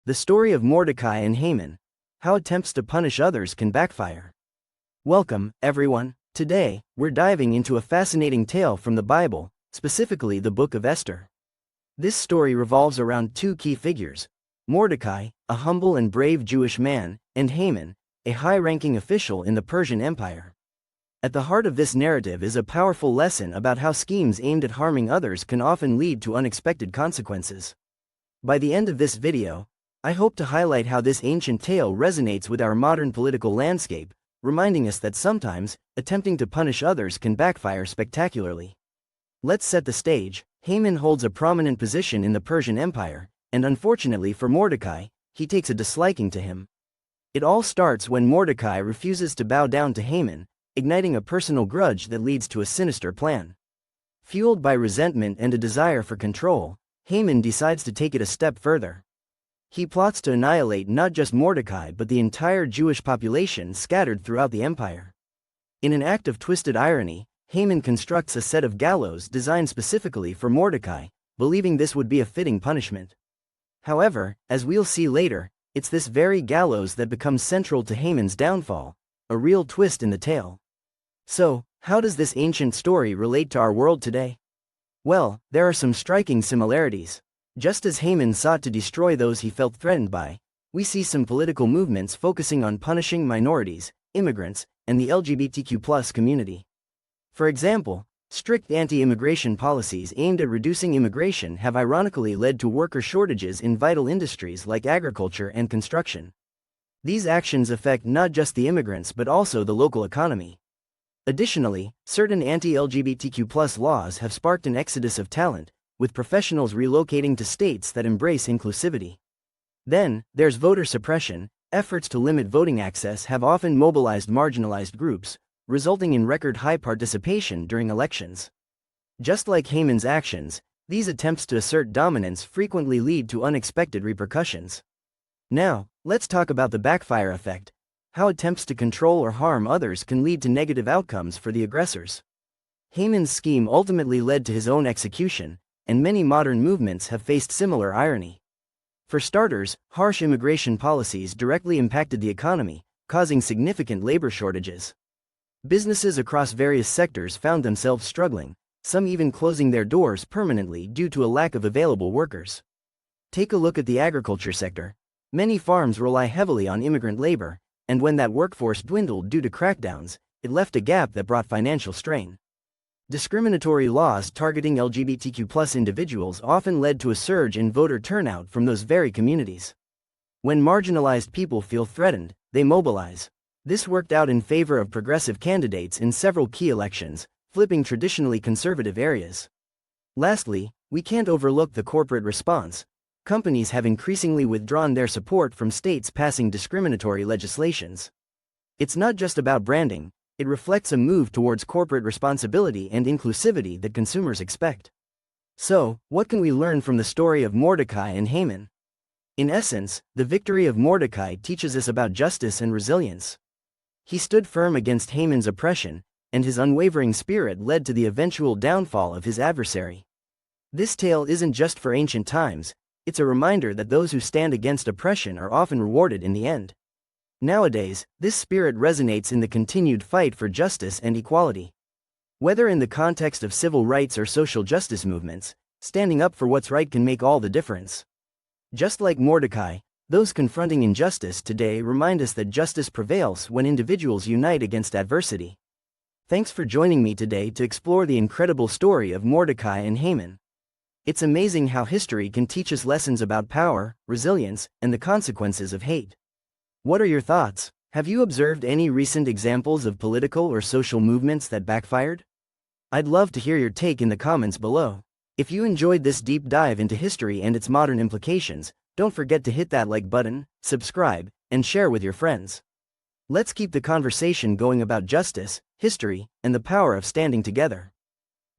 The story of Mordecai and Haman. How attempts to punish others can backfire. Welcome, everyone. Today, we're diving into a fascinating tale from the Bible, specifically the book of Esther. This story revolves around two key figures: Mordecai, a humble and brave Jewish man, and Haman, a high-ranking official in the Persian Empire. At the heart of this narrative is a powerful lesson about how schemes aimed at harming others can often lead to unexpected consequences. By the end of this video, I hope to highlight how this ancient tale resonates with our modern political landscape, reminding us that sometimes, attempting to punish others can backfire spectacularly. Let's set the stage. Haman holds a prominent position in the Persian Empire, and unfortunately for Mordecai, he takes a disliking to him. It all starts when Mordecai refuses to bow down to Haman, igniting a personal grudge that leads to a sinister plan. Fueled by resentment and a desire for control, Haman decides to take it a step further. He plots to annihilate not just Mordecai but the entire Jewish population scattered throughout the empire. In an act of twisted irony, Haman constructs a set of gallows designed specifically for Mordecai, believing this would be a fitting punishment. However, as we'll see later, it's this very gallows that becomes central to Haman's downfall, a real twist in the tale. So, how does this ancient story relate to our world today? Well, there are some striking similarities. Just as Haman sought to destroy those he felt threatened by, we see some political movements focusing on punishing minorities, immigrants, and the LGBTQ+ community. For example, strict anti-immigration policies aimed at reducing immigration have ironically led to worker shortages in vital industries like agriculture and construction. These actions affect not just the immigrants but also the local economy. Additionally, certain anti-LGBTQ+ laws have sparked an exodus of talent, with professionals relocating to states that embrace inclusivity. Then, there's voter suppression. Efforts to limit voting access have often mobilized marginalized groups, resulting in record-high participation during elections. Just like Haman's actions, these attempts to assert dominance frequently lead to unexpected repercussions. Now, let's talk about the backfire effect, how attempts to control or harm others can lead to negative outcomes for the aggressors. Haman's scheme ultimately led to his own execution, and many modern movements have faced similar irony. For starters, harsh immigration policies directly impacted the economy, causing significant labor shortages. Businesses across various sectors found themselves struggling, some even closing their doors permanently due to a lack of available workers. Take a look at the agriculture sector. Many farms rely heavily on immigrant labor, and when that workforce dwindled due to crackdowns, it left a gap that brought financial strain. Discriminatory laws targeting LGBTQ+ individuals often led to a surge in voter turnout from those very communities. When marginalized people feel threatened, they mobilize. This worked out in favor of progressive candidates in several key elections, flipping traditionally conservative areas. Lastly, we can't overlook the corporate response. Companies have increasingly withdrawn their support from states passing discriminatory legislations. It's not just about branding. It reflects a move towards corporate responsibility and inclusivity that consumers expect. So, what can we learn from the story of Mordecai and Haman? In essence, the victory of Mordecai teaches us about justice and resilience. He stood firm against Haman's oppression, and his unwavering spirit led to the eventual downfall of his adversary. This tale isn't just for ancient times, it's a reminder that those who stand against oppression are often rewarded in the end. Nowadays, this spirit resonates in the continued fight for justice and equality. Whether in the context of civil rights or social justice movements, standing up for what's right can make all the difference. Just like Mordecai, those confronting injustice today remind us that justice prevails when individuals unite against adversity. Thanks for joining me today to explore the incredible story of Mordecai and Haman. It's amazing how history can teach us lessons about power, resilience, and the consequences of hate. What are your thoughts? Have you observed any recent examples of political or social movements that backfired? I'd love to hear your take in the comments below. If you enjoyed this deep dive into history and its modern implications, don't forget to hit that like button, subscribe, and share with your friends. Let's keep the conversation going about justice, history, and the power of standing together.